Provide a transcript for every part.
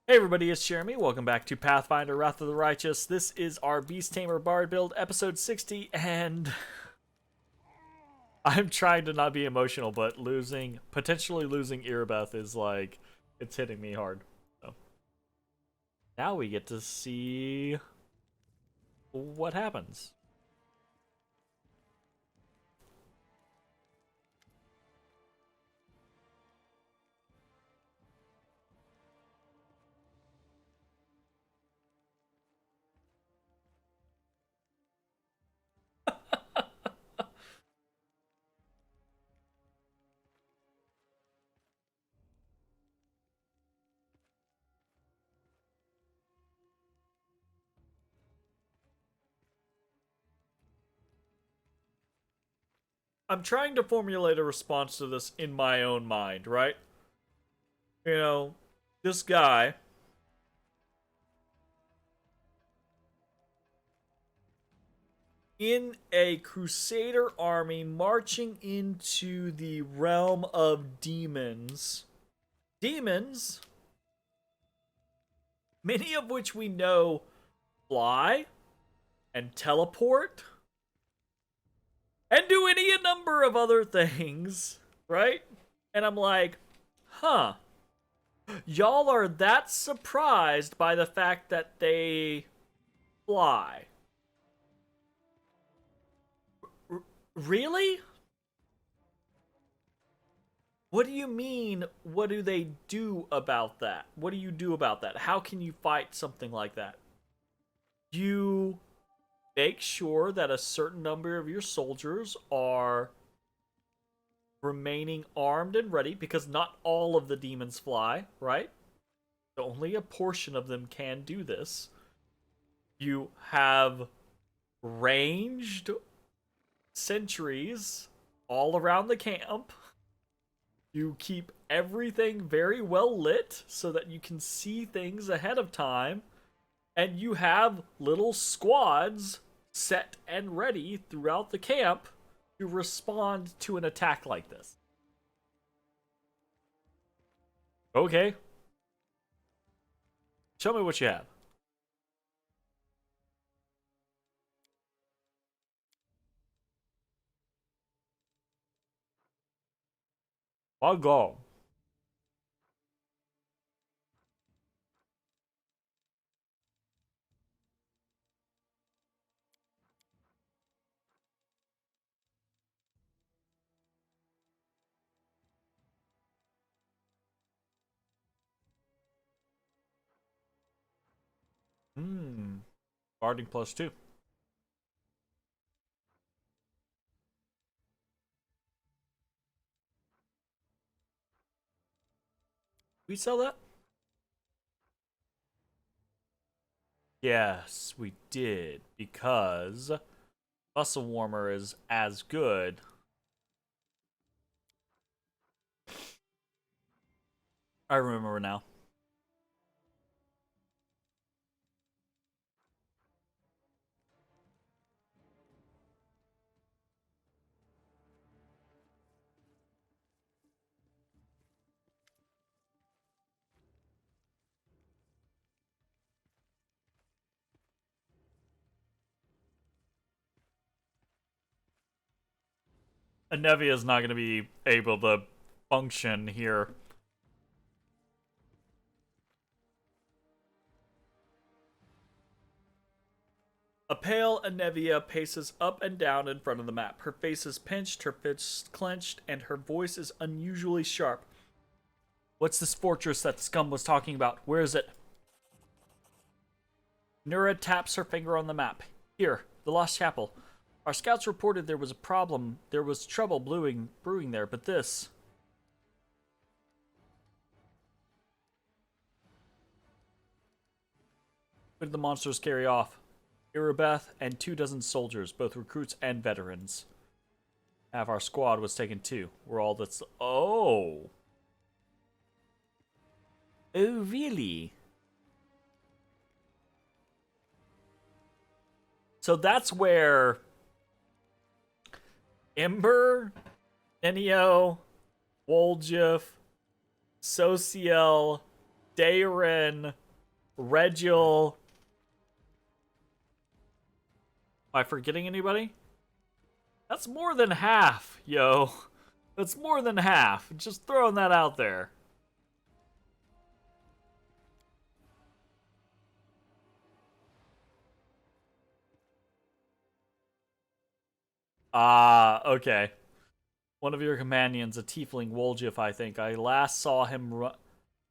Hey everybody, it's Jeremy. Welcome back to Pathfinder Wrath of the Righteous. This is our Beast Tamer Bard build, episode 60, and I'm trying to not be emotional, but potentially losing Irabeth is like, it's hitting me hard. So now we get to see what happens. I'm trying to formulate a response to this in my own mind, right? You know, this guy in a crusader army marching into the realm of demons. Demons, many of which we know fly and teleport and do any number of other things, right? And I'm like, huh, y'all are that surprised by the fact that they fly. Really? What do you mean? What do they do about that? What do you do about that? How can you fight something like that? You make sure that a certain number of your soldiers are remaining armed and ready because not all of the demons fly, right? Only a portion of them can do this. You have ranged sentries all around the camp. You keep everything very well lit so that you can see things ahead of time. And you have little squads set and ready throughout the camp to respond to an attack like this. Okay. Show me what you have. I'll go. Guarding +2. We sell that? Yes, we did. Because Muscle Warmer is as good. I remember now. Anevia is not going to be able to function here. A pale Anevia paces up and down in front of the map. Her face is pinched, her fists clenched, and her voice is unusually sharp. What's this fortress that Scum was talking about? Where is it? Nura taps her finger on the map. Here, the Lost Chapel. Our scouts reported there was a problem. There was trouble brewing there, but this... What did the monsters carry off? Irabeth and 24 soldiers, both recruits and veterans. Half our squad was taken too. We're all that's... Oh! Oh, really? So that's where Ember, Enio, Woljif, Sociel, Daerin, Regil. Am I forgetting anybody? That's more than half, yo. That's more than half. Just throwing that out there. Ah, okay. One of your companions, a tiefling Woljif, I think. I last saw him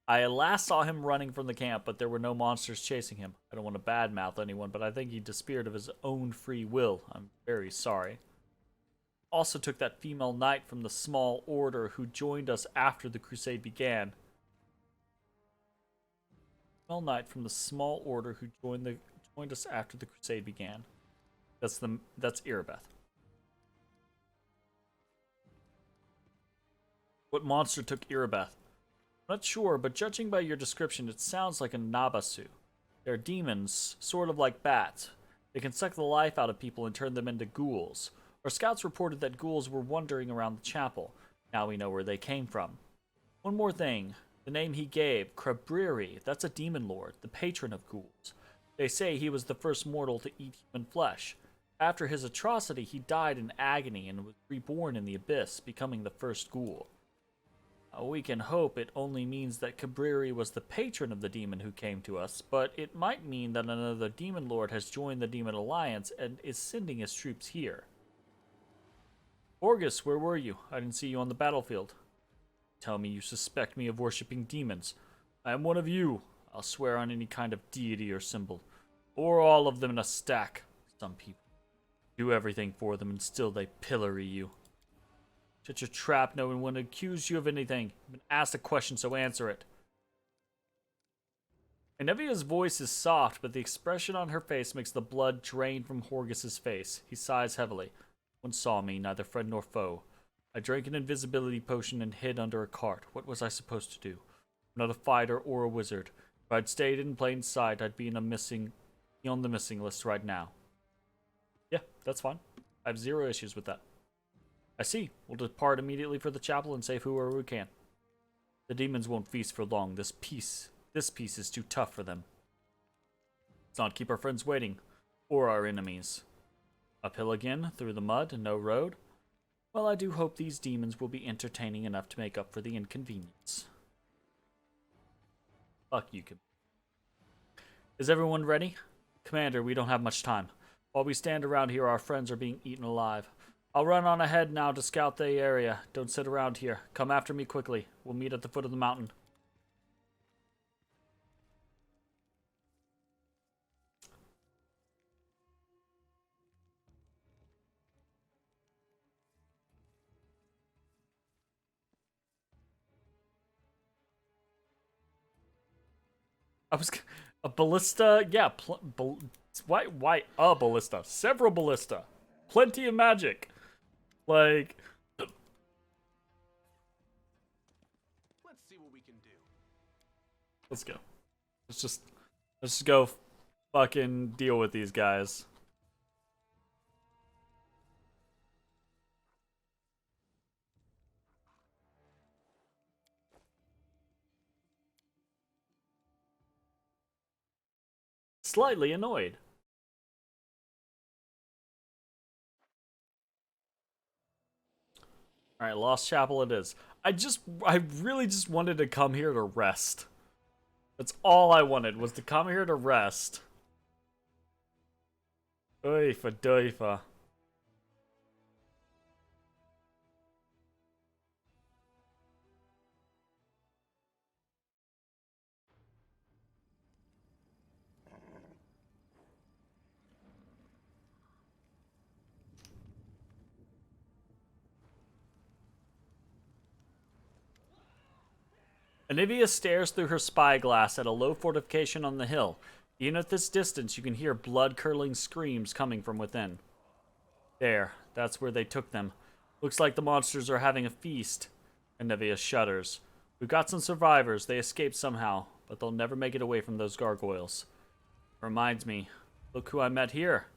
running from the camp, but there were no monsters chasing him. I don't want to badmouth anyone, but I think he disappeared of his own free will. I'm very sorry. Also took that female knight from the small order who joined us after the crusade began. Female knight from the small order who joined us after the crusade began. That's Irabeth. What monster took Irabeth? I'm not sure, but judging by your description, it sounds like a Nabasu. They're demons, sort of like bats. They can suck the life out of people and turn them into ghouls. Our scouts reported that ghouls were wandering around the chapel. Now we know where they came from. One more thing. The name he gave, Krabriri, that's a demon lord, the patron of ghouls. They say he was the first mortal to eat human flesh. After his atrocity, he died in agony and was reborn in the abyss, becoming the first ghoul. We can hope it only means that Krabriri was the patron of the demon who came to us, but it might mean that another demon lord has joined the Demon Alliance and is sending his troops here. Orgus, where were you? I didn't see you on the battlefield. Tell me you suspect me of worshipping demons. I am one of you. I'll swear on any kind of deity or symbol. Or all of them in a stack. Some people do everything for them and still they pillory you. Such a trap, no one will accuse you of anything. You've been asked a question, so answer it. Enevia's voice is soft, but the expression on her face makes the blood drain from Horgus's face. He sighs heavily. One saw me, neither friend nor foe. I drank an invisibility potion and hid under a cart. What was I supposed to do? I'm not a fighter or a wizard. If I'd stayed in plain sight, I'd be on the missing list right now. Yeah, that's fine. I have zero issues with that. I see. We'll depart immediately for the chapel and save whoever we can. The demons won't feast for long. This piece is too tough for them. Let's not keep our friends waiting. Or our enemies. Uphill again, through the mud, and no road? Well, I do hope these demons will be entertaining enough to make up for the inconvenience. Fuck you. Is everyone ready? Commander, we don't have much time. While we stand around here, our friends are being eaten alive. I'll run on ahead now to scout the area. Don't sit around here. Come after me quickly. We'll meet at the foot of the mountain. A ballista? Yeah, why a ballista? Several ballista. Plenty of magic. Like, let's see what we can do. Let's go. Let's just go fucking deal with these guys. Slightly annoyed. Alright, Lost Chapel it is. I really just wanted to come here to rest. That's all I wanted, was to come here to rest. Oifa doifa. Anivia stares through her spyglass at a low fortification on the hill. Even at this distance, you can hear blood-curdling screams coming from within. There, that's where they took them. Looks like the monsters are having a feast. Anivia shudders. We've got some survivors. They escaped somehow, but they'll never make it away from those gargoyles. Reminds me, look who I met here.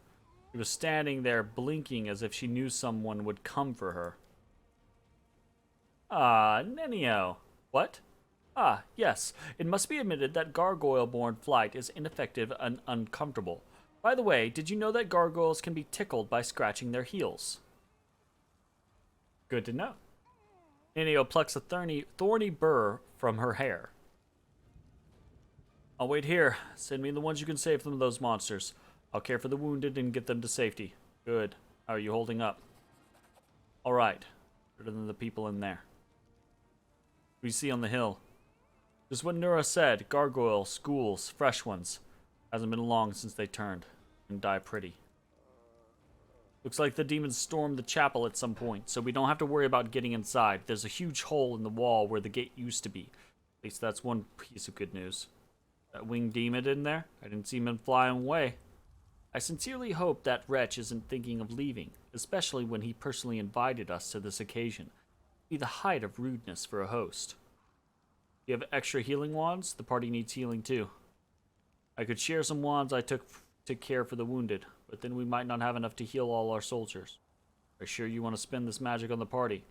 She was standing there blinking as if she knew someone would come for her. Ah, Nenio. What? Ah, yes. It must be admitted that gargoyle-borne flight is ineffective and uncomfortable. By the way, did you know that gargoyles can be tickled by scratching their heels? Good to know. Nenio plucks a thorny burr from her hair. I'll wait here. Send me the ones you can save from those monsters. I'll care for the wounded and get them to safety. Good. How are you holding up? All right. Better than the people in there. We see on the hill. Just what Nura said. Gargoyle schools, fresh ones. Hasn't been long since they turned. And die pretty. Looks like the demons stormed the chapel at some point, so we don't have to worry about getting inside. There's a huge hole in the wall where the gate used to be. At least that's one piece of good news. That winged demon in there? I didn't see him flying away. I sincerely hope that wretch isn't thinking of leaving, especially when he personally invited us to this occasion. It'd be the height of rudeness for a host. You have extra healing wands? The party needs healing too. I could share some wands I took to care for the wounded, but then we might not have enough to heal all our soldiers. Are you sure you want to spend this magic on the party?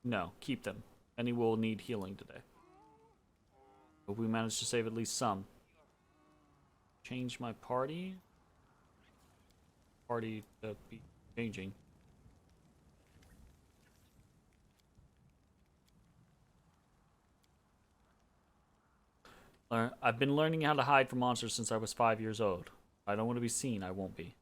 No, keep them. Many will need healing today. Hope we managed to save at least some. Change my party? Party to be changing. I've been learning how to hide from monsters since I was 5 years old. If I don't want to be seen, I won't be.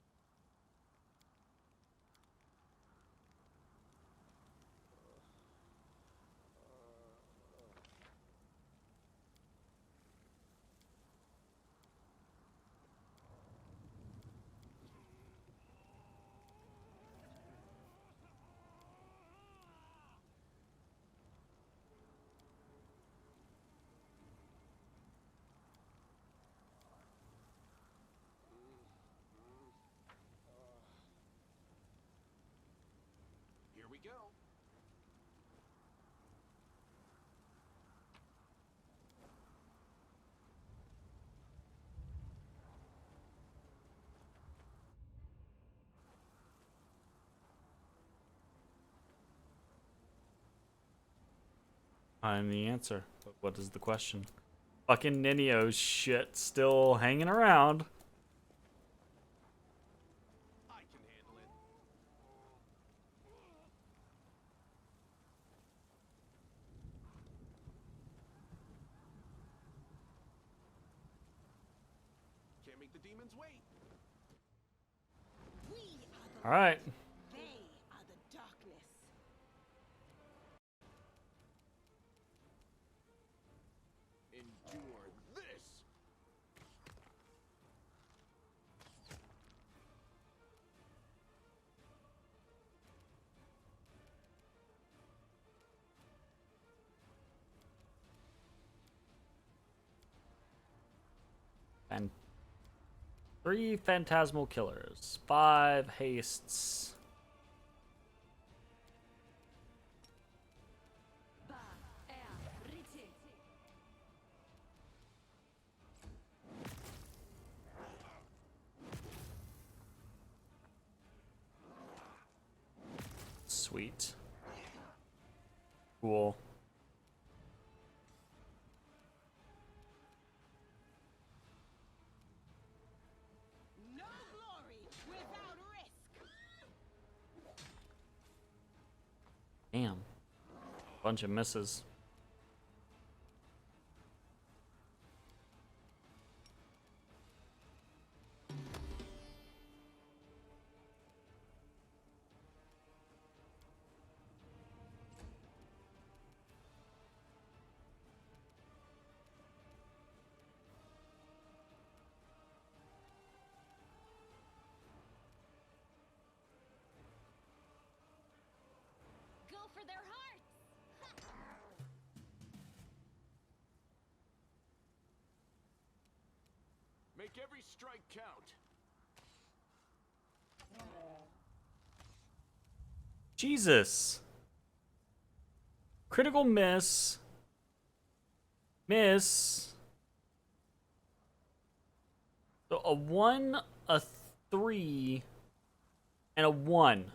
Here we go. I'm the answer. But what is the question? Fucking Ninio shit still hanging around. I can handle it. Can't make the demons wait. We are the All right. light. They are the darkness. Endure this. And 3 phantasmal killers, 5 hastes. Sweet. Cool. No glory without risk. Damn. Bunch of misses. Go for their hearts. Make every strike count. Jesus. Critical miss. Miss. So a 1, a 3, and a 1.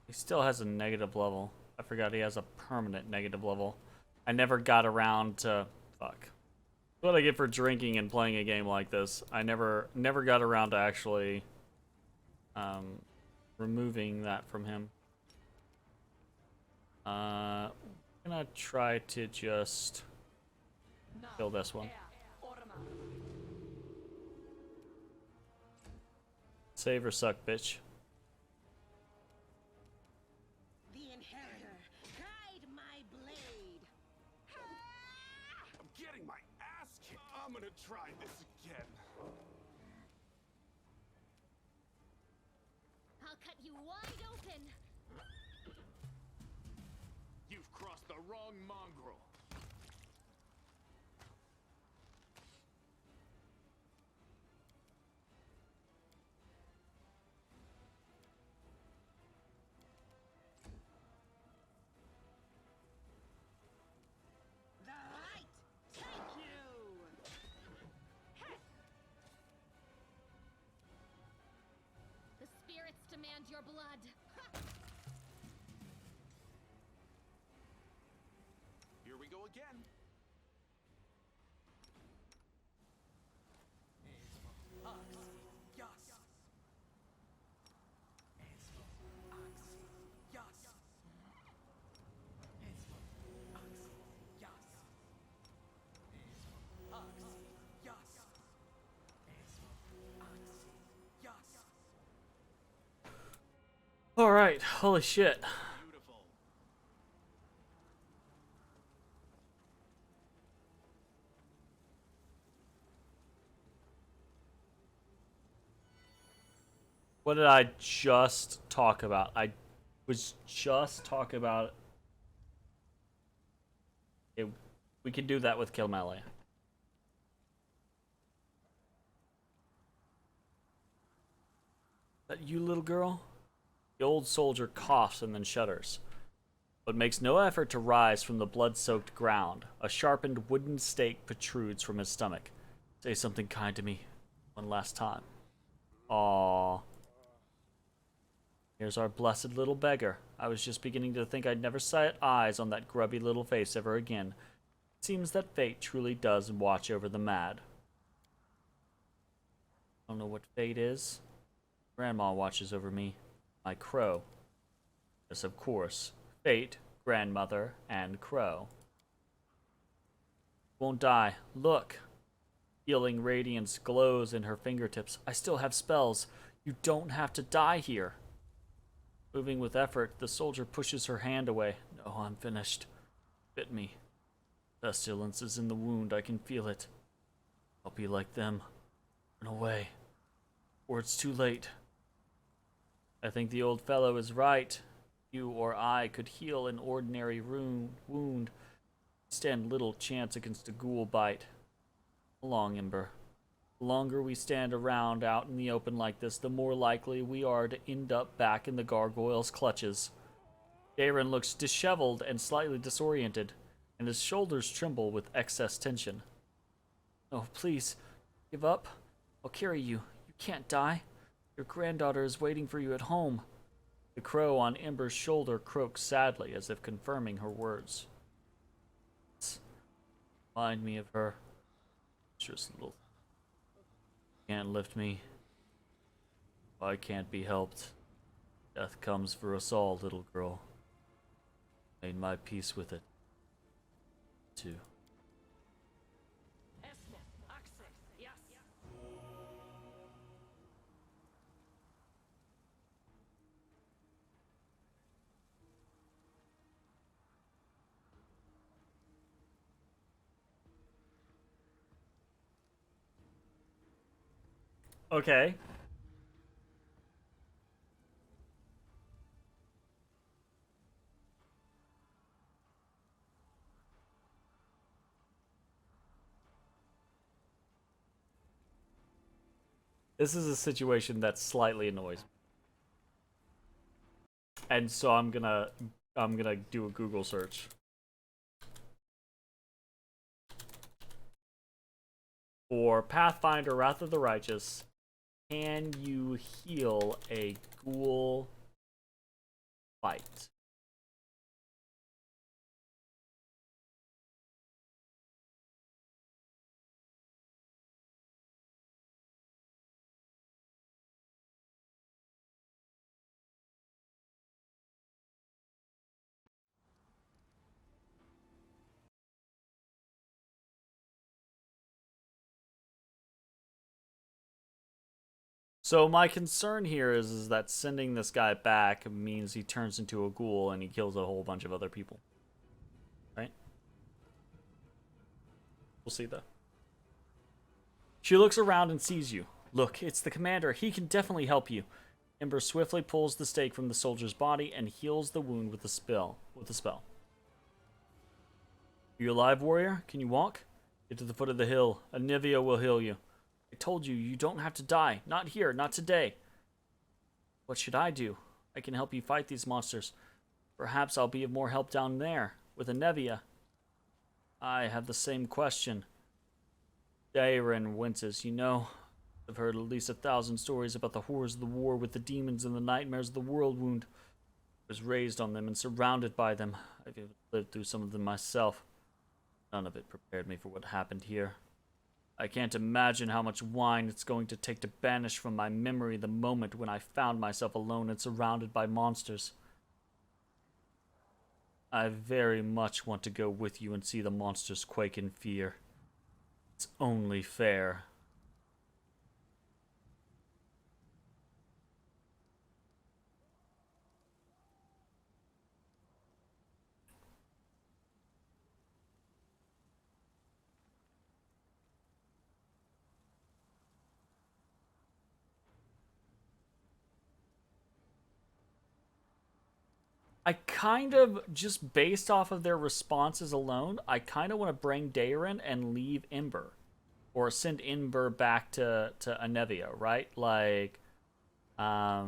He still has a negative level. I forgot he has a permanent negative level. I never got around to... Fuck. What I get for drinking and playing a game like this. I never got around to actually removing that from him. I'm gonna try to just kill this one. Save or suck, bitch. The inheritor, guide my blade. I'm getting my ass kicked. I'm gonna try this again. I'll cut you wide open. You've crossed the wrong mongrel. The light, take you. The spirits demand your blood. Here we go again. Alright, holy shit. Beautiful. What did I just talk about? I was just talking about it. We can do that with Kill Melee. That you, little girl? The old soldier coughs and then shudders, but makes no effort to rise from the blood-soaked ground. A sharpened wooden stake protrudes from his stomach. Say something kind to me one last time. Aww. Here's our blessed little beggar. I was just beginning to think I'd never set eyes on that grubby little face ever again. It seems that fate truly does watch over the mad. I don't know what fate is. Grandma watches over me. My crow. Yes, of course. Fate, grandmother, and crow. Won't die. Look. Healing radiance glows in her fingertips. I still have spells. You don't have to die here. Moving with effort, the soldier pushes her hand away. No, I'm finished. Bit me. Pestilence is in the wound. I can feel it. I'll be like them. Run away. Or it's too late. I think the old fellow is right. You or I could heal an ordinary wound. Stand little chance against a ghoul bite. Along, Ember. The longer we stand around out in the open like this, the more likely we are to end up back in the gargoyle's clutches. Darren looks disheveled and slightly disoriented, and his shoulders tremble with excess tension. Oh, please, give up. I'll carry you. You can't die. Your granddaughter is waiting for you at home. The crow on Ember's shoulder croaks sadly, as if confirming her words. Remind me of her. Just little. Can't lift me. I can't be helped. Death comes for us all, little girl. Made my peace with it. Too. Okay. This is a situation that slightly annoys me. And so I'm gonna do a Google search. For Pathfinder Wrath of the Righteous, can you heal a ghoul fight. So my concern here is that sending this guy back means he turns into a ghoul and he kills a whole bunch of other people. Right? We'll see though. She looks around and sees you. Look, it's the commander. He can definitely help you. Ember swiftly pulls the stake from the soldier's body and heals the wound with a spell. Are you alive, warrior? Can you walk? Get to the foot of the hill. Anivia will heal you. I told you, you don't have to die. Not here, not today. What should I do? I can help you fight these monsters. Perhaps I'll be of more help down there, with Anivia. I have the same question. Dairon winces. You know, I've heard at least 1,000 stories about the horrors of the war with the demons and the nightmares of the world wound. I was raised on them and surrounded by them. I've even lived through some of them myself. None of it prepared me for what happened here. I can't imagine how much wine it's going to take to banish from my memory the moment when I found myself alone and surrounded by monsters. I very much want to go with you and see the monsters quake in fear. It's only fair. I kind of, just based off of their responses alone, I kind of want to bring Dairon and leave Ember. Or send Ember back to Anivia, right? Like, I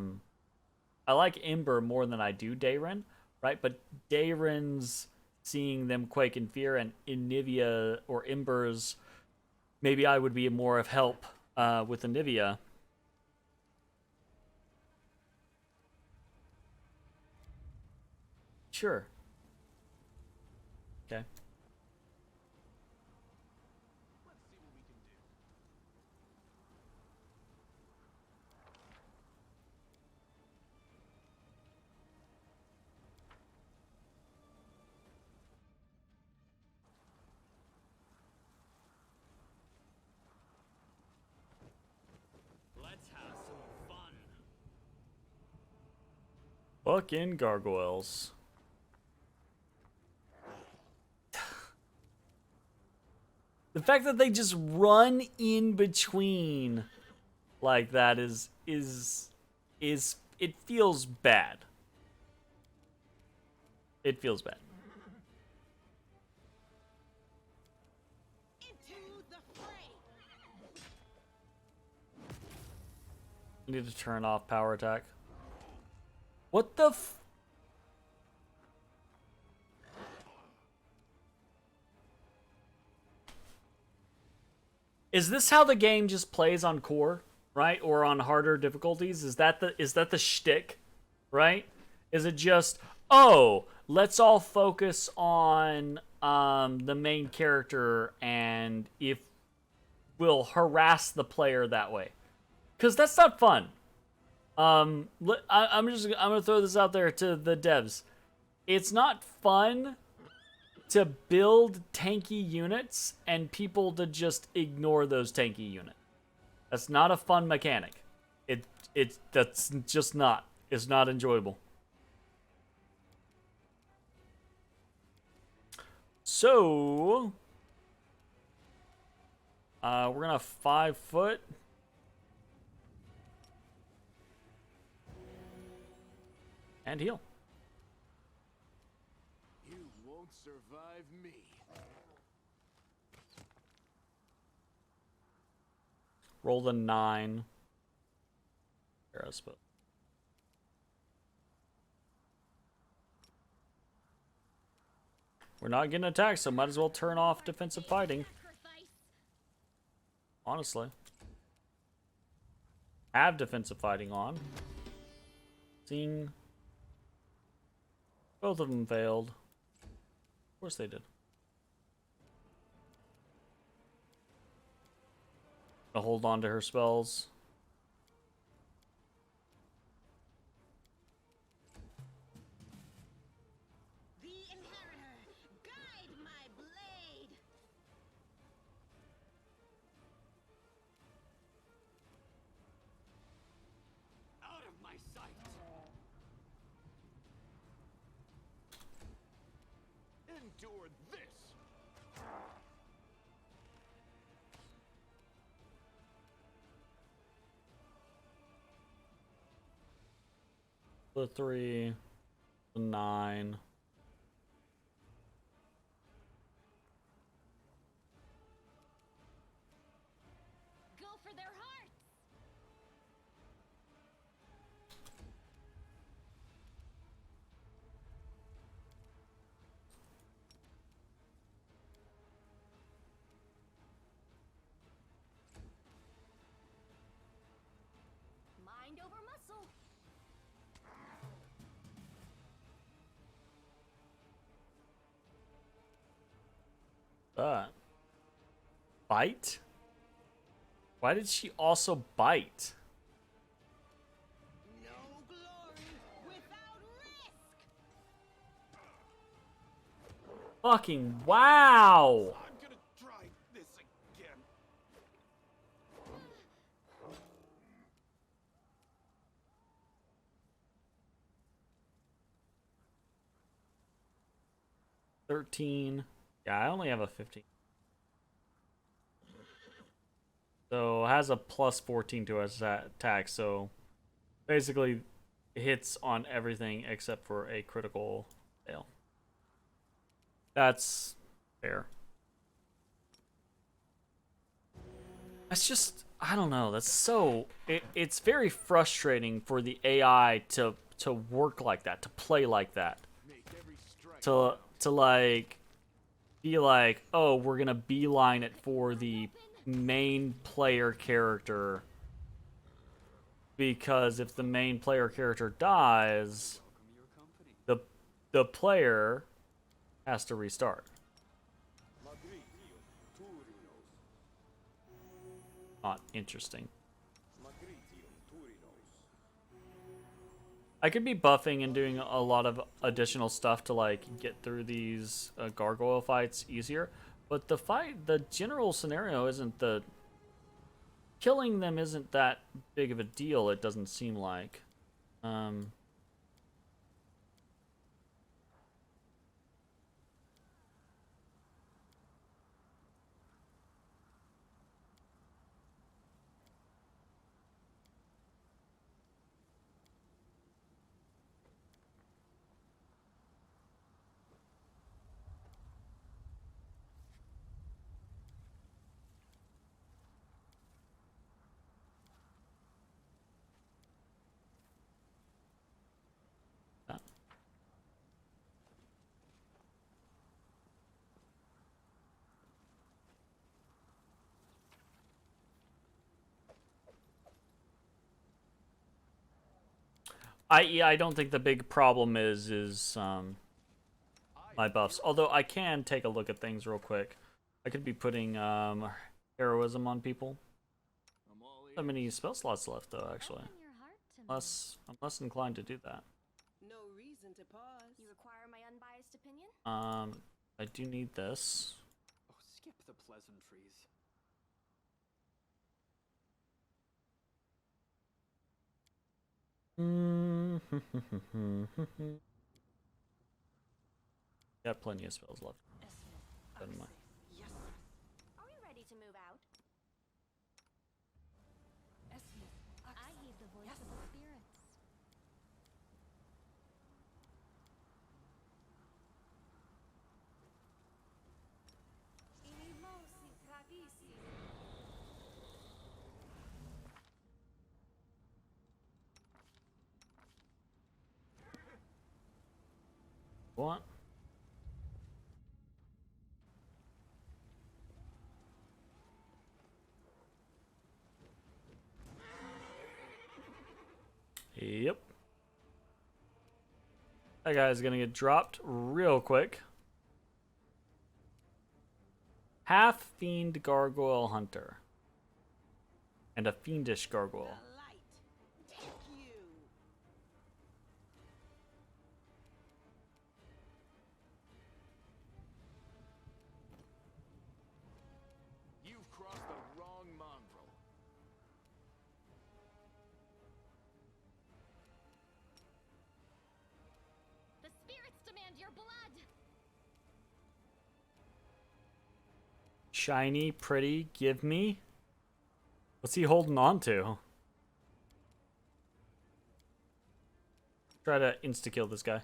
like Ember more than I do Dairon, right? But Dairon's seeing them quake in fear, and Anivia or Ember's, maybe I would be more of help with Anivia. Sure. Okay. Let's have some fun. Fucking gargoyles. The fact that they just run in between like that is it feels bad. It feels bad. Into the fray. I need to turn off power attack. What the f- Is this how the game just plays on core, right? Or on harder difficulties? Is that the shtick, right? Is it just, oh, let's all focus on the main character and if we'll harass the player that way? Because that's not fun. I'm gonna throw this out there to the devs. It's not fun to build tanky units and people to just ignore those tanky units. That's not a fun mechanic. That's just not. It's not enjoyable. So we're gonna 5 foot. And heal. You won't survive me. Roll the 9. Here, I suppose. We're not getting attacked, so might as well turn off defensive fighting. Honestly. Have defensive fighting on. Seeing Both of them failed. Of course they did. To hold on to her spells. The Inheritor, guide my blade. Out of my sight! Endure this. The 3, the 9. Go for their hearts. Mind over muscle. Bite? Why did she also bite? No glory without risk. Fucking wow! I'm gonna try this again. $13. Yeah, I only have a 15. So it has a plus 14 to its attack, so basically hits on everything except for a critical fail. That's fair. That's just, I don't know, that's so, it's very frustrating for the AI to work like that, to play like that. Make every strike. To like be like, oh, we're gonna beeline it for the main player character, because if the main player character dies, the player has to restart. Not interesting. I could be buffing and doing a lot of additional stuff to like get through these gargoyle fights easier, but the general scenario isn't the killing them isn't that big of a deal. It doesn't seem like. I don't think the big problem is my buffs. Although I can take a look at things real quick. I could be putting heroism on people. Not many spell slots left though, actually. Open your heart to me. I'm less inclined to do that. No reason to pause. You require my unbiased opinion? I do need this. Oh, skip the pleasantries. Got plenty of spells left. Don't mind. Yes. Are we ready to move out? Esme. I heed the voice of the spirits. Inimosi tradisi. What? Yep. That guy's gonna get dropped real quick. Half fiend gargoyle hunter. And a fiendish gargoyle. The light. Take you. You've crossed the wrong mongrel. The spirits demand your blood. Shiny, pretty, give me. What's he holding on to? Try to insta-kill this guy.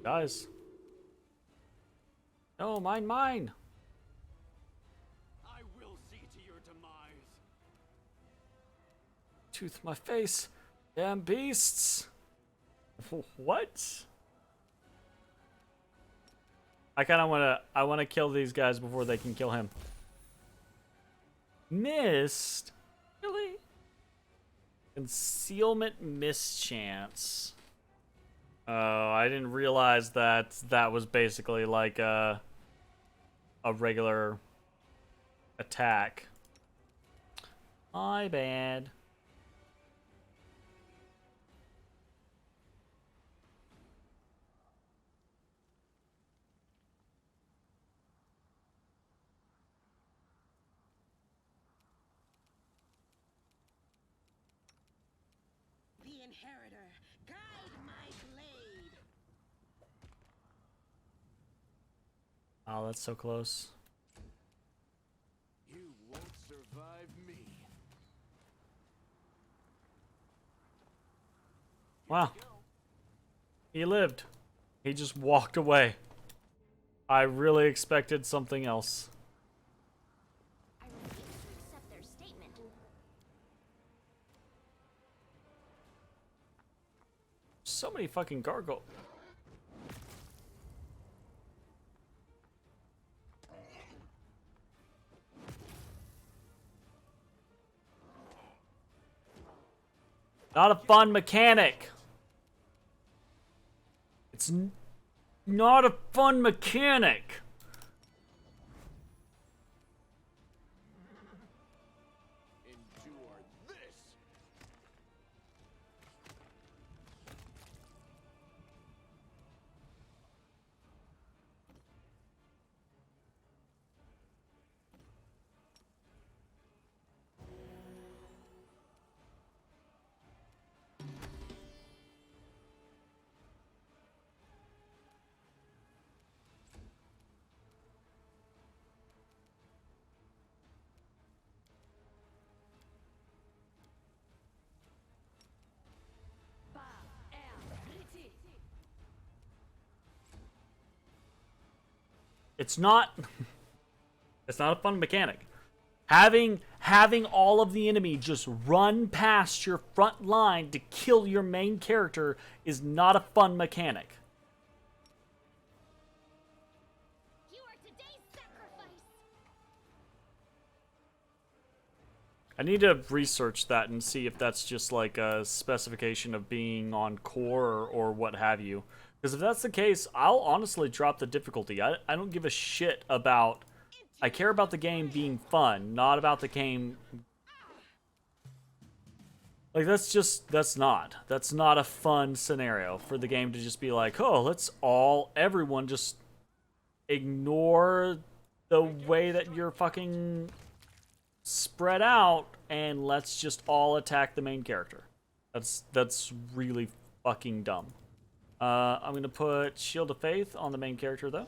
Guys. No, mine. I will see to your demise. Tooth my face. Damn beasts. What? I wanna kill these guys before they can kill him. Missed? Really? Concealment mischance. Oh, I didn't realize that was basically like a regular attack. My bad. The inheritor. Guide my blade. Oh, that's so close. You won't survive me. Wow. He lived. He just walked away. I really expected something else. I refuse to accept their statement. So many fucking gargoyle. Not a fun mechanic. It's not a fun mechanic. Endure this. It's not it's not a fun mechanic. Having all of the enemy just run past your front line to kill your main character is not a fun mechanic. You are today's sacrifice. I need to research that and see if that's just like a specification of being on core or what have you. Because if that's the case, I'll honestly drop the difficulty. I don't give a shit about... I care about the game being fun, not about the game... Like, that's not a fun scenario for the game to just be like, oh, everyone just ignore the way that you're fucking spread out and let's just all attack the main character. That's really fucking dumb. I'm gonna put Shield of Faith on the main character though.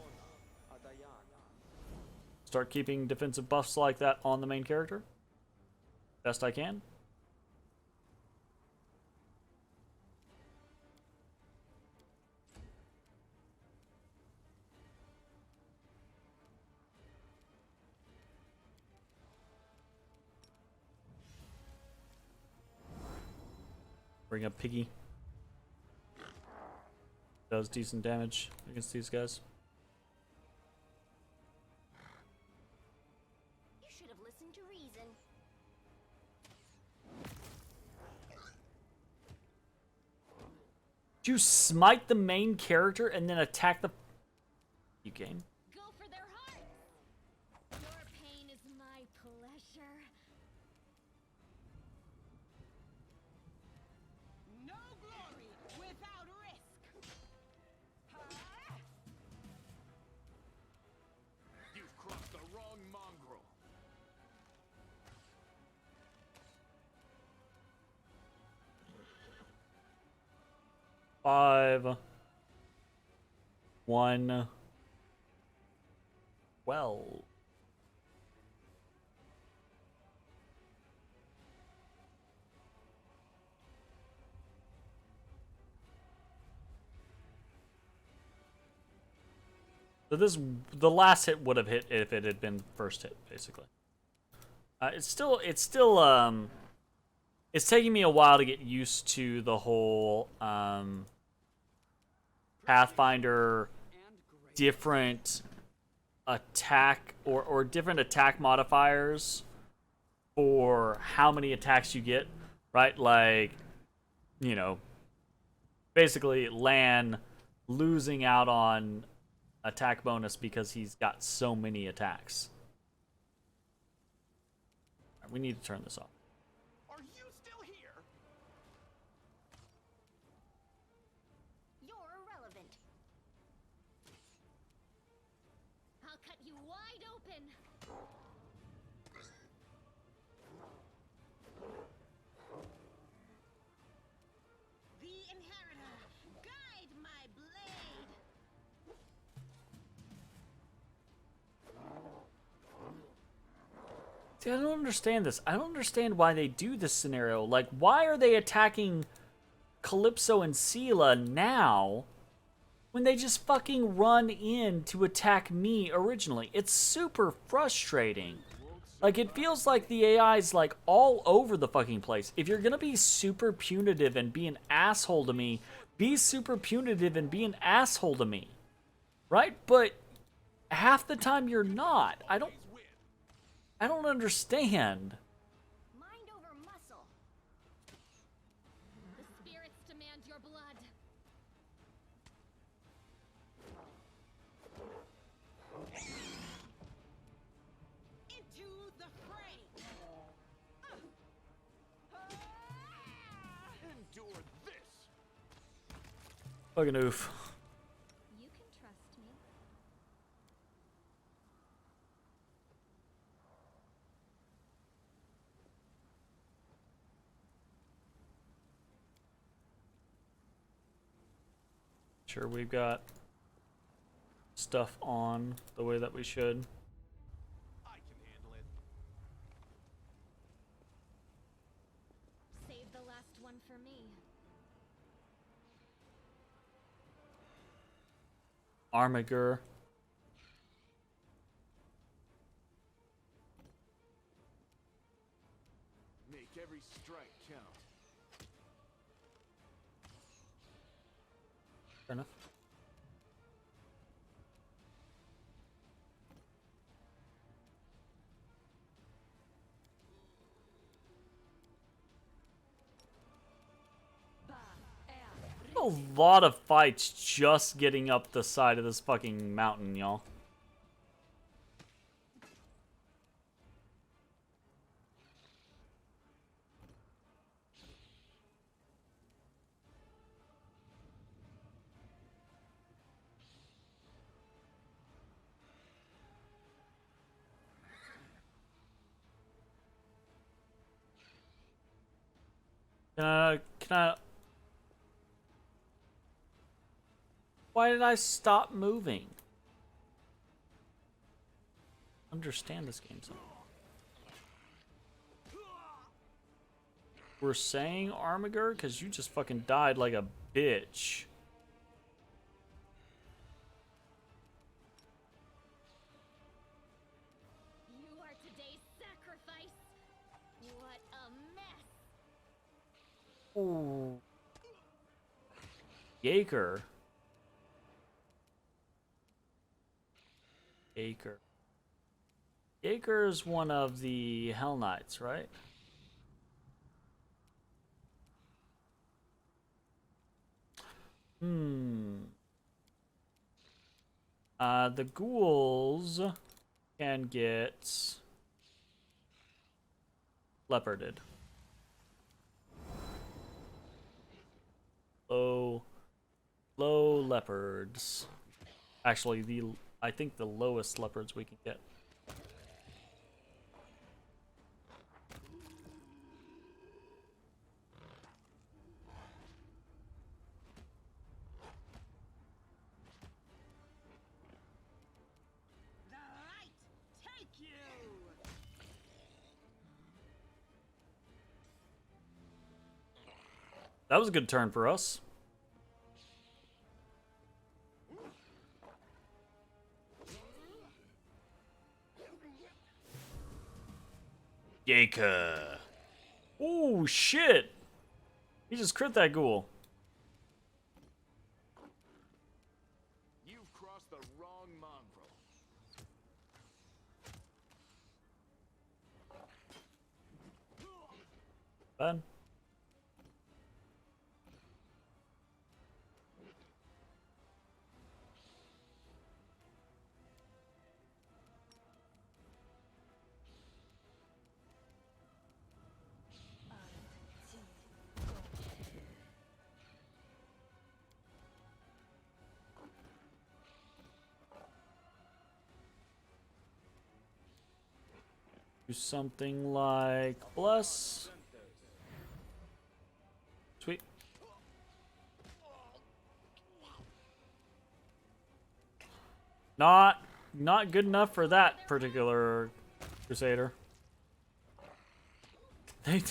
Start keeping defensive buffs like that on the main character. Best I can. Bring up Piggy. Does decent damage against these guys. You should have listened to reason. Do you smite the main character and then attack the... You game? Go for their hearts. Your pain is my pleasure. No glory without risk. Huh? You've crossed the wrong mongrel. Five. 1. 12. So this, the last hit would have hit if it had been first hit, basically. It's taking me a while to get used to the whole Pathfinder different attack or different attack modifiers for how many attacks you get, right? Like, you know, basically Lan losing out on attack bonus because he's got so many attacks. Right, we need to turn this off. Are you still here? You're irrelevant. I'll cut you wide open. The inheritor, guide my blade. See, I don't understand this. I don't understand why they do this scenario. Like, why are they attacking Calypso and Sela now when they just fucking run in to attack me originally? It's super frustrating. Like, it feels like the AI's like all over the fucking place. If you're gonna be super punitive and be an asshole to me, be super punitive and be an asshole to me. Right? But half the time you're not. I don't understand. Mind over muscle. The spirits demand your blood. Into the fray. Endure this. Fucking oof. You can trust me. Sure, we've got stuff on the way that we should. I can handle it. Save the last one for me. Armiger. Make every strike count. Fair enough. A lot of fights just getting up the side of this fucking mountain, y'all. Can I... Why did I stop moving? Understand this game so. We're saying Armiger because you just fucking died like a bitch. You are today's sacrifice. What a mess. Ooh. Jaeger. Jaeger. Jaeger is one of the Hell Knights, right? The ghouls can get leoparded. Low leopards. Actually, I think the lowest leopards we can get. The light take you! That was a good turn for us. Yaka. Oh shit! He just crit that ghoul. You've crossed the wrong mongrel. Ben. Do something like bless. Sweet. Not good enough for that particular Crusader. They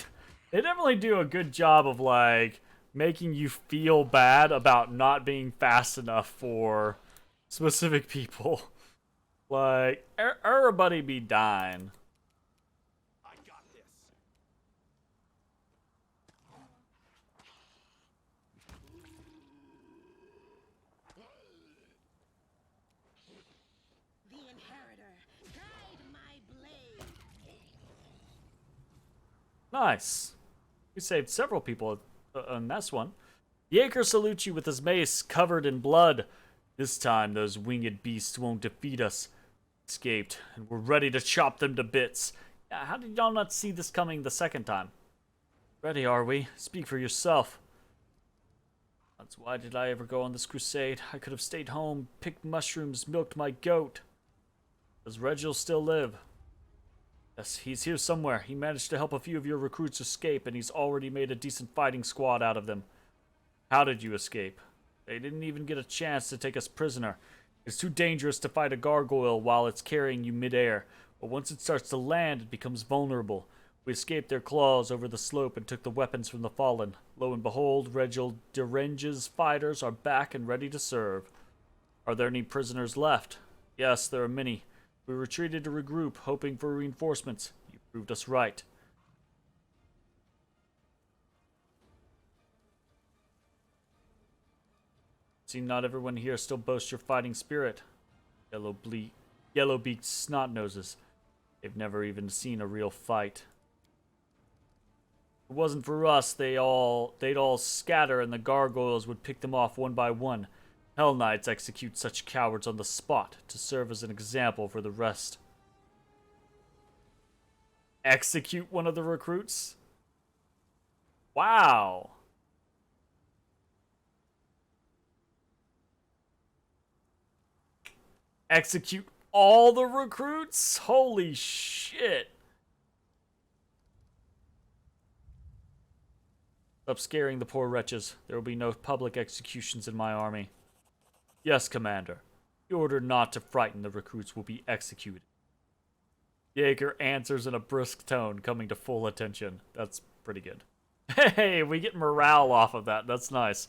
definitely do a good job of like making you feel bad about not being fast enough for specific people. Like everybody be dying. I got this. The inheritor, guide my blade. Nice. We saved several people on this one. Yeager salutes you with his mace covered in blood. This time, those winged beasts won't defeat us. Escaped, and we're ready to chop them to bits. How did y'all not see this coming the second time? Ready, are we? Speak for yourself. That's why did I ever go on this crusade? I could have stayed home, picked mushrooms, milked my goat. Does Regil still live? Yes, he's here somewhere. He managed to help a few of your recruits escape, and he's already made a decent fighting squad out of them. How did you escape? They didn't even get a chance to take us prisoner. It's too dangerous to fight a gargoyle while it's carrying you midair, but once it starts to land, it becomes vulnerable. We escaped their claws over the slope and took the weapons from the fallen. Lo and behold, Regil Derange's fighters are back and ready to serve. Are there any prisoners left? Yes, there are many. We retreated to regroup, hoping for reinforcements. You proved us right. Seem not everyone here still boasts your fighting spirit. Yellow-beaked snot-noses. They've never even seen a real fight. If it wasn't for us, they'd all scatter and the gargoyles would pick them off one by one. Hell Knights execute such cowards on the spot to serve as an example for the rest. Execute one of the recruits? Wow. Execute all the recruits? Holy shit. Stop scaring the poor wretches. There will be no public executions in my army. Yes, Commander. The order not to frighten the recruits will be executed. Yeager answers in a brisk tone, coming to full attention. That's pretty good. Hey, we get morale off of that. That's nice.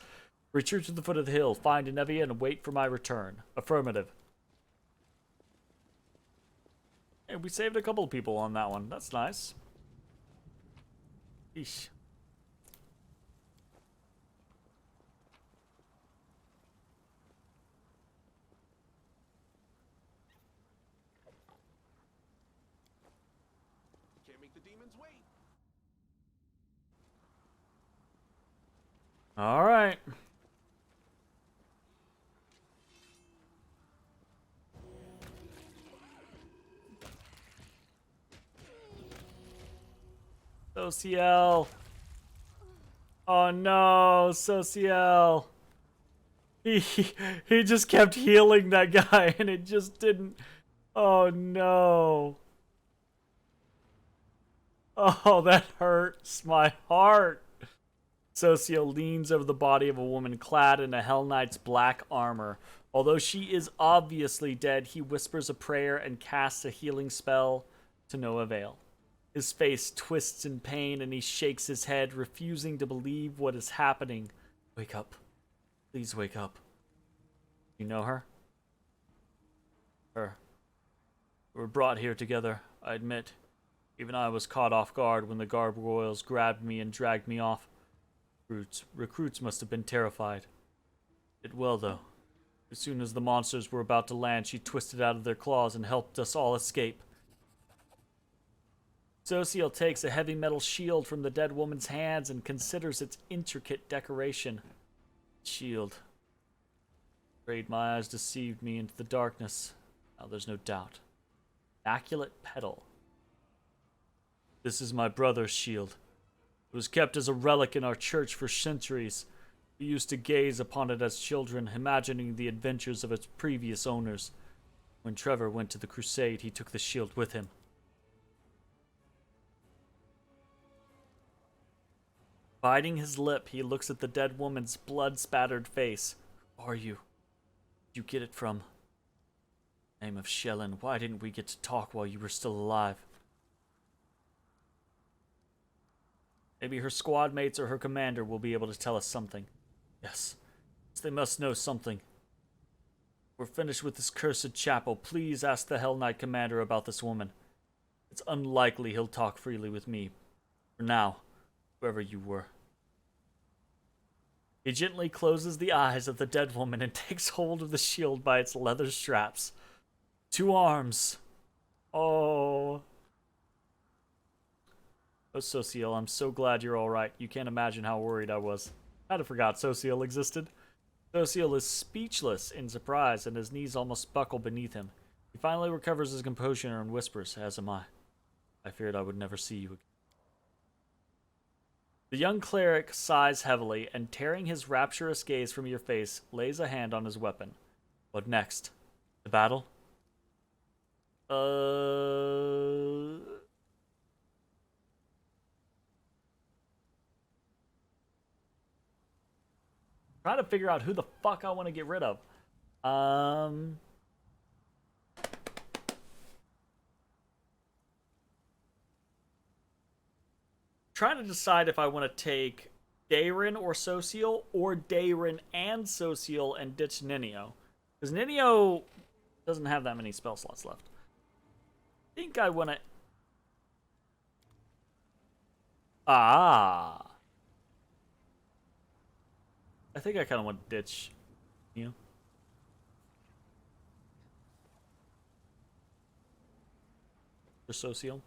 Retreat to the foot of the hill, find Anevia, and wait for my return. Affirmative. Hey, we saved a couple of people on that one. That's nice. Eesh. Can't make the demons wait. All right. Social. Oh no, Social. He he just kept healing that guy and it just didn't. Oh no. Oh, that hurts my heart. Socio leans over the body of a woman clad in a Hell Knight's black armor. Although she is obviously dead, he whispers a prayer and casts a healing spell to no avail. His face twists in pain and he shakes his head, refusing to believe what is happening. Wake up. Please wake up. You know her? Her. We were brought here together, I admit. Even I was caught off guard when the gargoyles grabbed me and dragged me off. Recruits must have been terrified. Did well, though. As soon as the monsters were about to land, she twisted out of their claws and helped us all escape. Social takes a heavy metal shield from the dead woman's hands and considers its intricate decoration. Shield. Afraid my eyes deceived me into the darkness. Now there's no doubt. Immaculate petal. This is my brother's shield. It was kept as a relic in our church for centuries. We used to gaze upon it as children, imagining the adventures of its previous owners. When Trevor went to the crusade, he took the shield with him. Biting his lip, he looks at the dead woman's blood-spattered face. Who are you? Where'd you get it from? Name of Shellen, why didn't we get to talk while you were still alive? Maybe her squad mates or her commander will be able to tell us something. Yes, they must know something. We're finished with this cursed chapel. Please ask the Hell Knight commander about this woman. It's unlikely he'll talk freely with me. For now, whoever you were. He gently closes the eyes of the dead woman and takes hold of the shield by its leather straps. 2 arms. Oh. Oh, Social, I'm so glad you're alright. You can't imagine how worried I was. I'd have forgot Social existed. Social is speechless in surprise, and his knees almost buckle beneath him. He finally recovers his composure and whispers, as am I. I feared I would never see you again. The young cleric sighs heavily, and tearing his rapturous gaze from your face, lays a hand on his weapon. What next? The battle? Trying to figure out who the fuck I want to get rid of. Trying to decide if I want to take Daerin or Social, or Daerin and Social and ditch Ninio. Because Ninio doesn't have that many spell slots left. I think I want to... I think I kind of want to ditch you. For Social.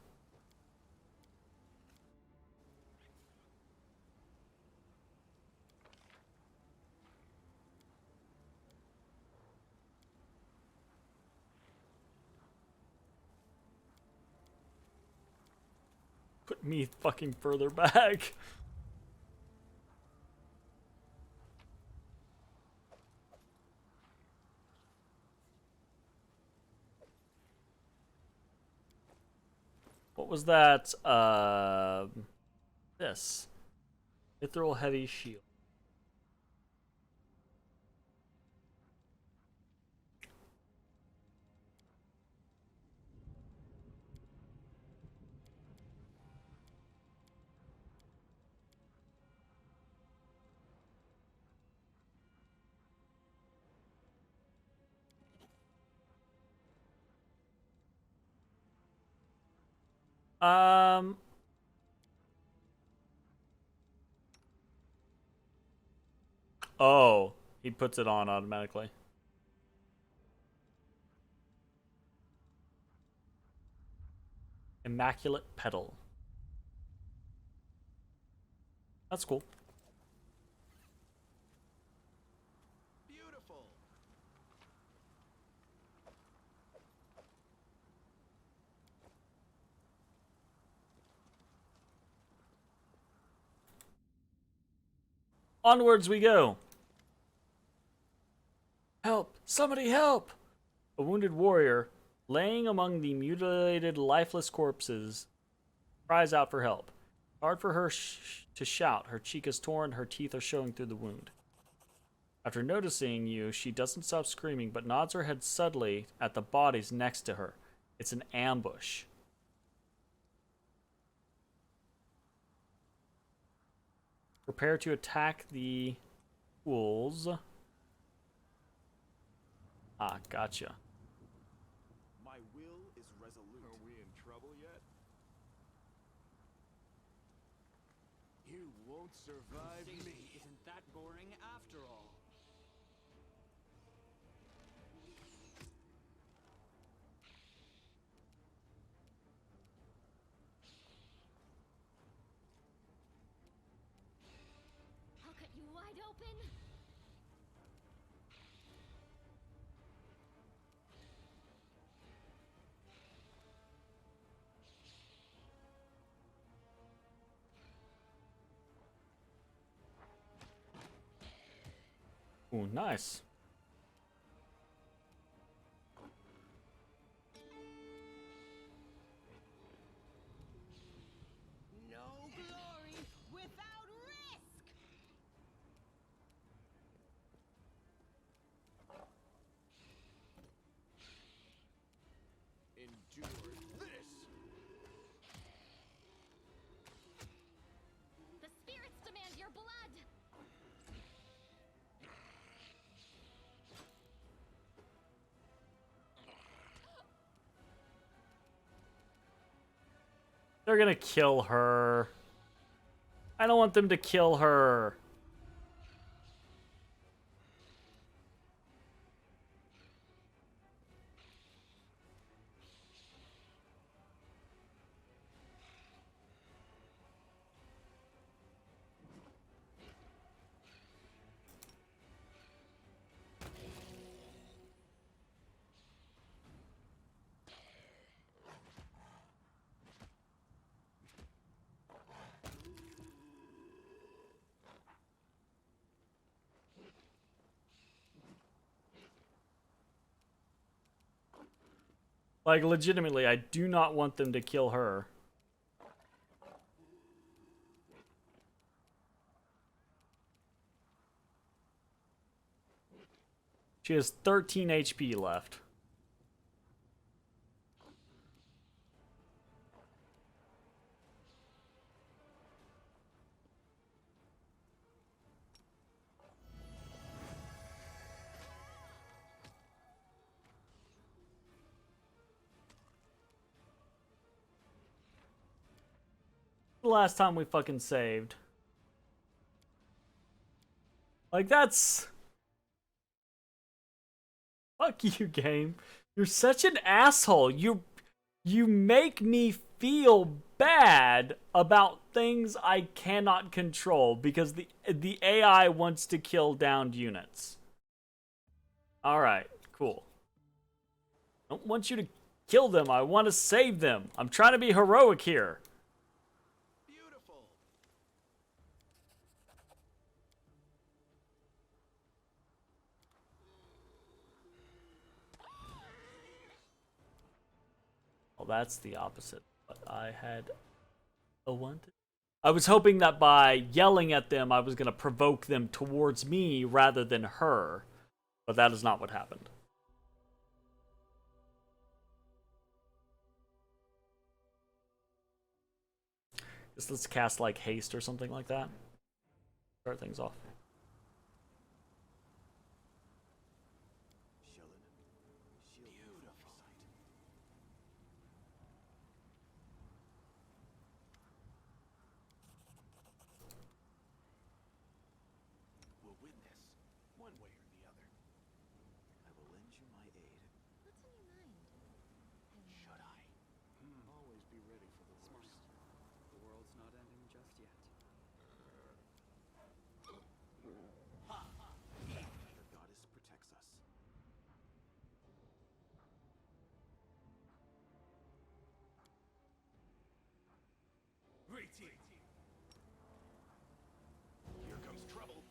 Put me fucking further back. What was that? This. Mithril Heavy Shield. Oh, he puts it on automatically. Immaculate Petal. That's cool. Beautiful. Onwards we go. Help! Somebody help! A wounded warrior, laying among the mutilated, lifeless corpses, cries out for help. Hard for her to shout. Her cheek is torn, her teeth are showing through the wound. After noticing you, she doesn't stop screaming, but nods her head subtly at the bodies next to her. It's an ambush. Prepare to attack the wolves. Ah, gotcha. My will is resolute. Are we in trouble yet? You won't survive me. Isn't that boring after all? I'll cut you wide open. Ooh, nice. No glory without risk. Endure this. The spirits demand your blood. They're gonna kill her. I don't want them to kill her. Like, legitimately, I do not want them to kill her. She has 13 HP left. The last time we fucking saved. Like, that's... Fuck you, game. You're such an asshole. You make me feel bad about things I cannot control because the AI wants to kill downed units. Alright, cool. I don't want you to kill them. I want to save them. I'm trying to be heroic here. Beautiful. Well, that's the opposite. But I had wanted. I was hoping that by yelling at them, I was going to provoke them towards me rather than her. But that is not what happened. Just let's cast like haste or something like that. Start things off. Beautiful. We'll win this, one way or the other. I will lend you my aid. What's on your mind? Should I? Always be ready for the worst. The world's not ending just yet. The goddess protects us. Here comes trouble.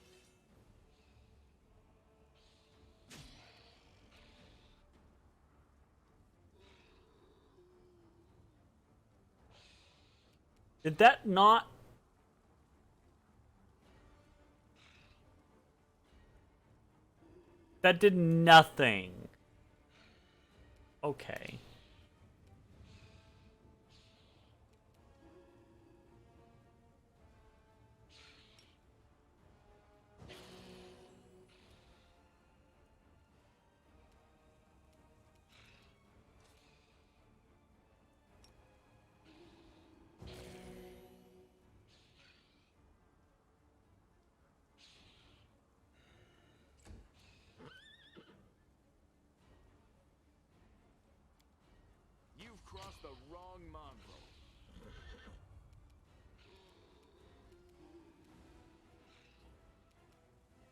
Did that not... That did nothing. Okay. You've crossed the wrong mongrel.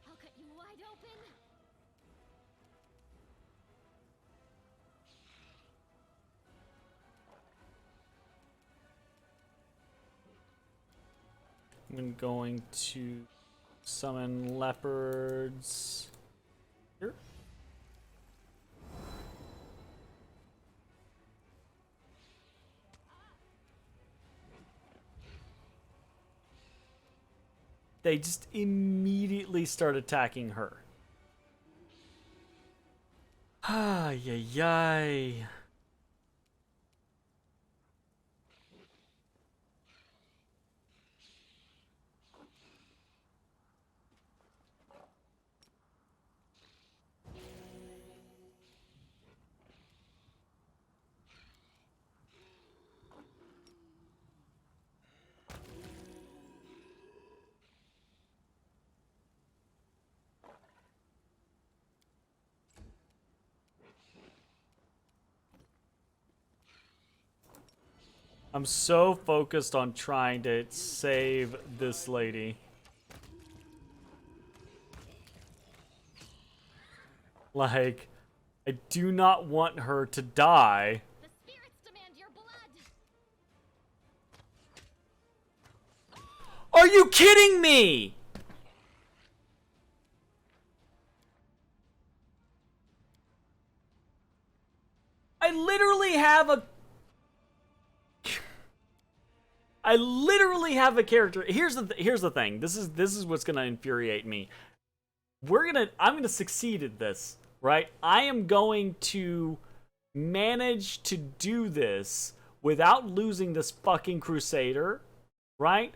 I'll cut you wide open. I'm going to summon leopards here. They just immediately start attacking her. Ay, ay, ay. I'm so focused on trying to save this lady. Like, I do not want her to die. The spirits demand your blood. Are you kidding me? I literally have a character. Here's the thing. This is what's gonna infuriate me. I'm gonna succeed at this, right? I am going to manage to do this without losing this fucking crusader, right?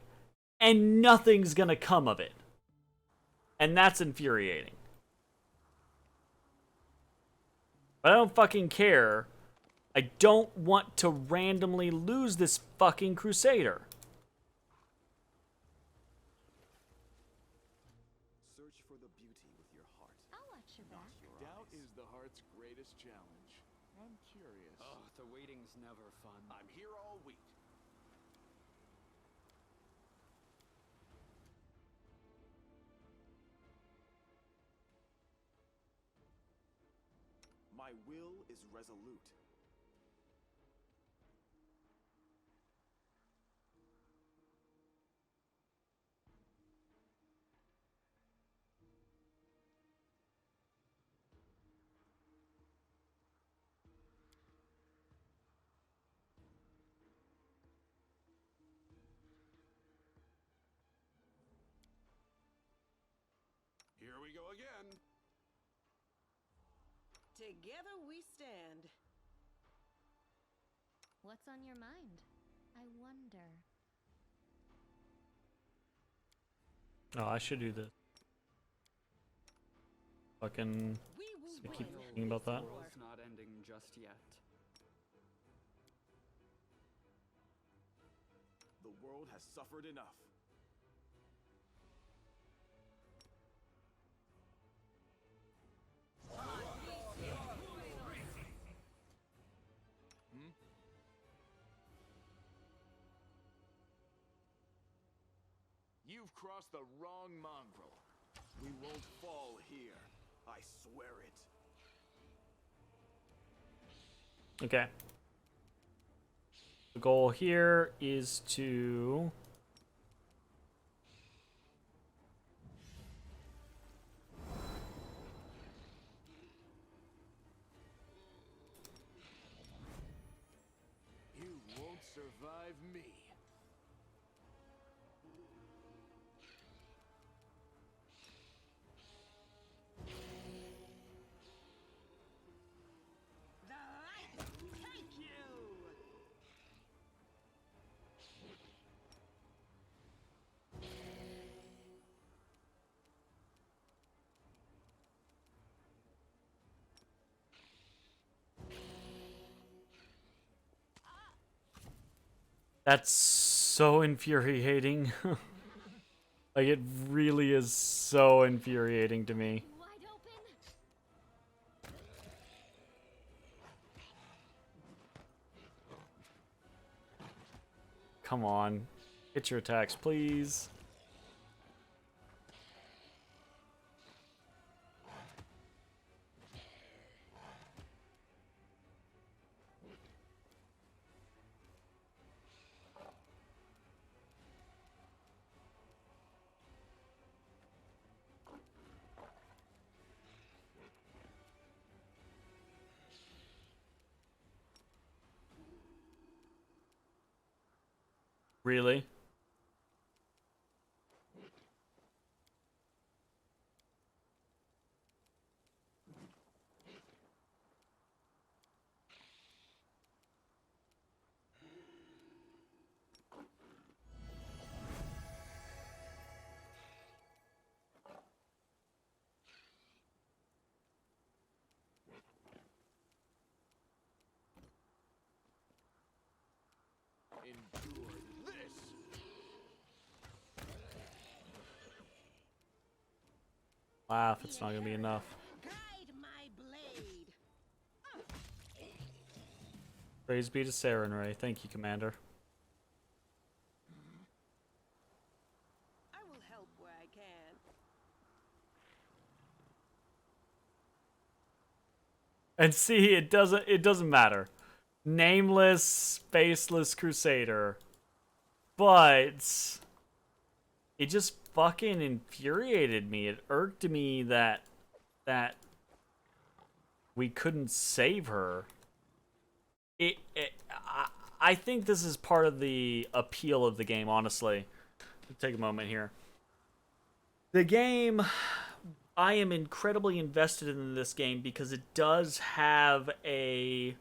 And nothing's gonna come of it. And that's infuriating. But I don't fucking care. I don't want to randomly lose this fucking crusader. Search for the beauty with your heart. I'll watch your back. Doubt is the heart's greatest challenge. I'm curious. Oh, the waiting's never fun. I'm here all week. My will is resolute. Here we go again. Together we stand. What's on your mind? I wonder. Oh, I should do this. Fucking... We will I keep win. thinking about that. The world's not ending just yet. The world has suffered enough. You've crossed the wrong mongrel. We won't fall here. I swear it. Okay. The goal here is to... You won't survive me. That's so infuriating. Like, it really is so infuriating to me. Wide open. Come on. Hit your attacks, please. Really? Endure this. Laugh, it's not gonna be enough. Guide my blade. Praise be to Saren Ray. Thank you, Commander. I will help where I can. And see, it doesn't matter. Nameless, faceless crusader. But it just fucking infuriated me. It irked me that we couldn't save her. I think this is part of the appeal of the game, honestly. Take a moment here. The game, I am incredibly invested in this game because it does have a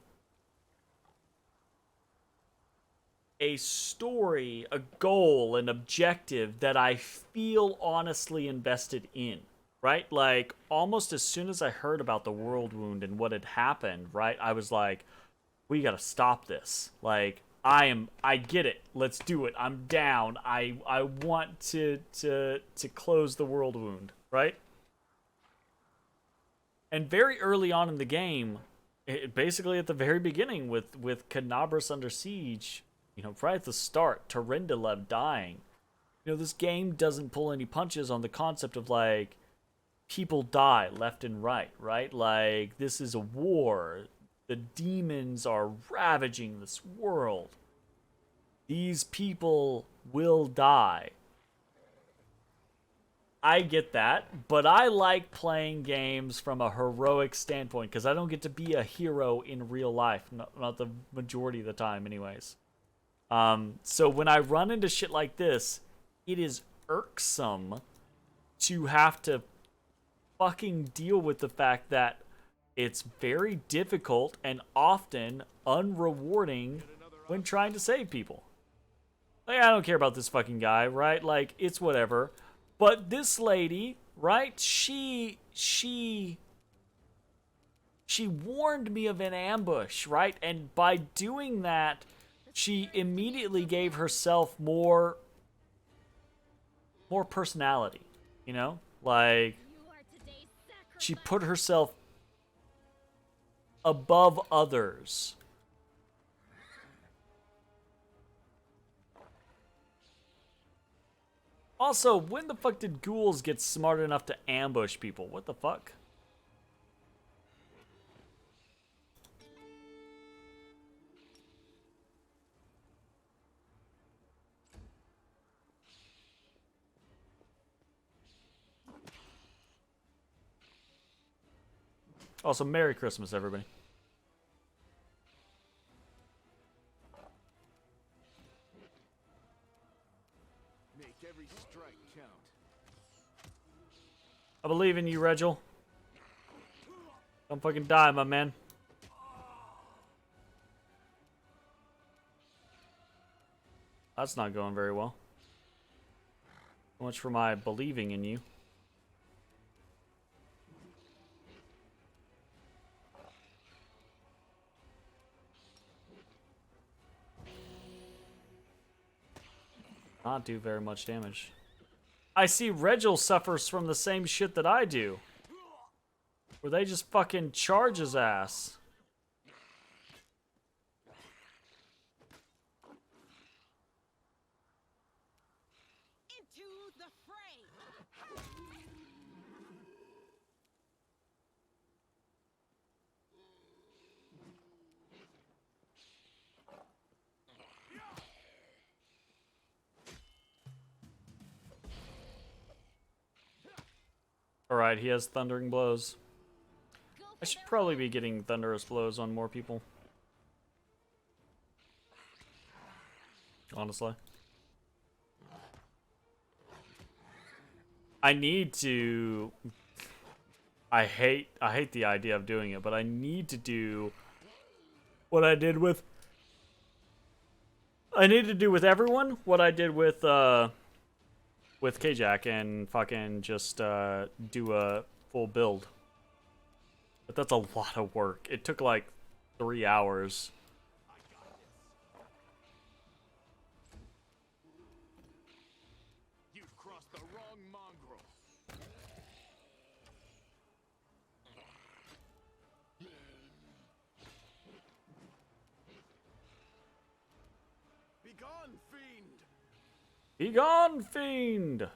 story, a goal, an objective that I feel honestly invested in, right? Like, almost as soon as I heard about the world wound and what had happened, right, I was like, we gotta stop this. Like, I get it. Let's do it. I'm down. I want to close the world wound, right? And very early on in the game, basically at the very beginning with Canabras under siege, you know, right at the start, Terendelev dying. You know, this game doesn't pull any punches on the concept of, like, people die left and right, right? Like, this is a war. The demons are ravaging this world. These people will die. I get that, but I like playing games from a heroic standpoint because I don't get to be a hero in real life, not the majority of the time, anyways. So when I run into shit like this, it is irksome to have to fucking deal with the fact that it's very difficult and often unrewarding when trying to save people. Like, I don't care about this fucking guy, right? Like, it's whatever. But this lady, right? She warned me of an ambush, right? And by doing that, she immediately gave herself more personality, you know? Like, You are today's she sacrifice. put herself above others. Also, when the fuck did ghouls get smart enough to ambush people? What the fuck? Also, Merry Christmas, everybody. Make every strike count. I believe in you, Regil. Don't fucking die, my man. That's not going very well. So much for my believing in you. not do very much damage. I see Regil suffers from the same shit that I do. Where they just fucking charge his ass. Into the fray. Alright, he has thundering blows. Go I for should the probably be getting thunderous blows on more people. Honestly. I need to... I hate the idea of doing it, but I need to do what I did with... I need to do with everyone what I did with K-Jack and fucking just do a full build. But that's a lot of work. It took like 3 hours. You've crossed the wrong mongrel. Begone, fiend! Begone, fiend!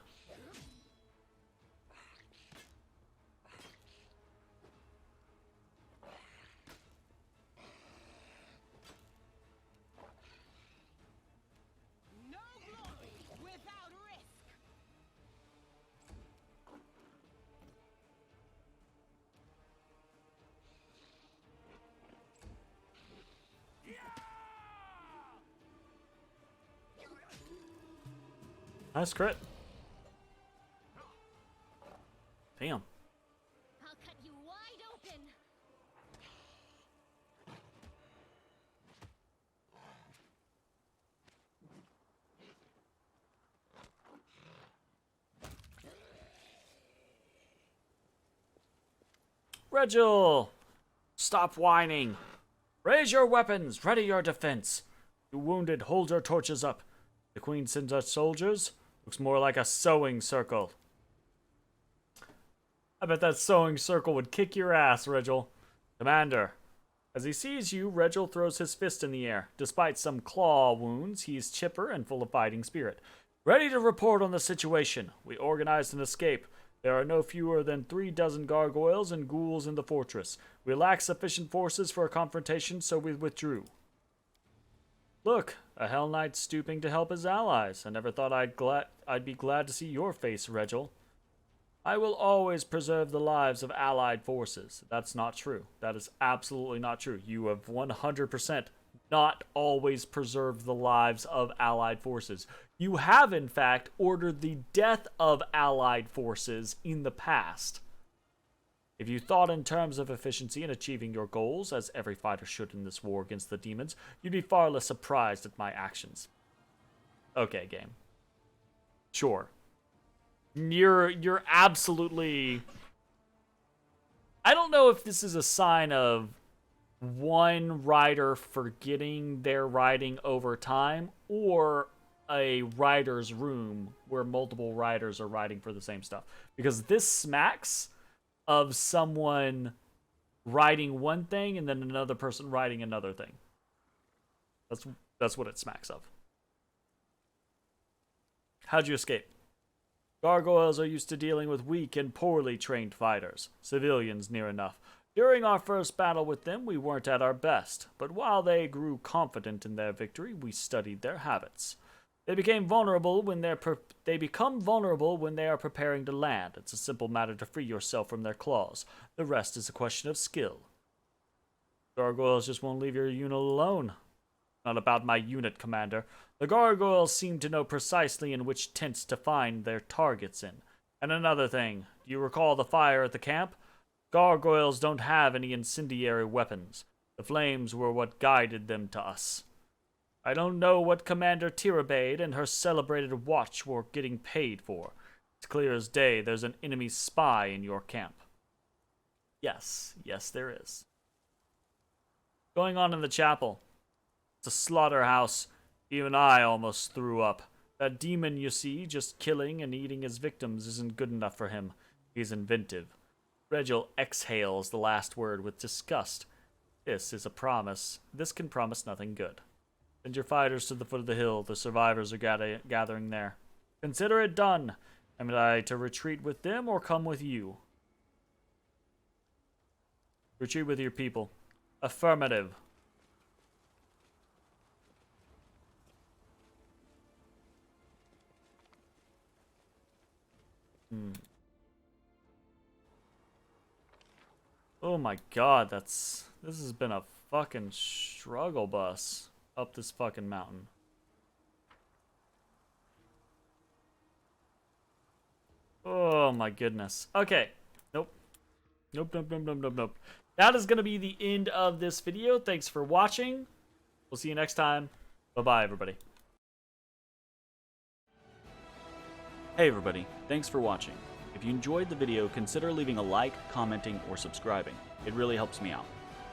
No glory without risk. Nice crit. Damn. I'll cut you wide open. Regil! Stop whining. Raise your weapons. Ready your defense. You wounded, hold your torches up. The queen sends us soldiers. Looks more like a sewing circle. I bet that sewing circle would kick your ass, Regil. Commander. As he sees you, Regil throws his fist in the air. Despite some claw wounds, he's chipper and full of fighting spirit. Ready to report on the situation. We organized an escape. There are no fewer than 36 gargoyles and ghouls in the fortress. We lack sufficient forces for a confrontation, so we withdrew. Look, a Hell Knight stooping to help his allies. I never thought I'd be glad to see your face, Regil. I will always preserve the lives of allied forces. That's not true. That is absolutely not true. You have 100% not always preserved the lives of allied forces. You have, in fact, ordered the death of allied forces in the past. If you thought in terms of efficiency in achieving your goals, as every fighter should in this war against the demons, you'd be far less surprised at my actions. Okay, game. Sure. You're absolutely... I don't know if this is a sign of one writer forgetting their writing over time, or a writer's room where multiple writers are writing for the same stuff. Because this smacks of someone writing one thing and then another person writing another thing. That's what it smacks of. How'd you escape? Gargoyles are used to dealing with weak and poorly trained fighters. Civilians, near enough. During our first battle with them, we weren't at our best, but while they grew confident in their victory, we studied their habits. They become vulnerable when they are preparing to land. It's a simple matter to free yourself from their claws. The rest is a question of skill. Gargoyles just won't leave your unit alone. Not about my unit, Commander. The gargoyles seem to know precisely in which tents to find their targets in. And another thing, do you recall the fire at the camp? Gargoyles don't have any incendiary weapons. The flames were what guided them to us. I don't know what Commander Tirabade and her celebrated watch were getting paid for. It's clear as day there's an enemy spy in your camp. Yes, there is. Going on in the chapel. It's a slaughterhouse. Even I almost threw up. That demon, you see, just killing and eating his victims isn't good enough for him. He's inventive. Regil exhales the last word with disgust. This is a promise. This can promise nothing good. Send your fighters to the foot of the hill. The survivors are gathering there. Consider it done. Am I to retreat with them or come with you? Retreat with your people. Affirmative. Oh my god, this has been a fucking struggle bus up this fucking mountain. Oh my goodness. Okay. Nope. Nope. That is going to be the end of this video. Thanks for watching. We'll see you next time. Bye-bye, everybody. Hey everybody, thanks for watching. If you enjoyed the video, consider leaving a like, commenting, or subscribing. It really helps me out.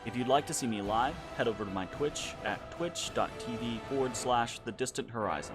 If you'd like to see me live, head over to my Twitch at twitch.tv/thedistanthorizon.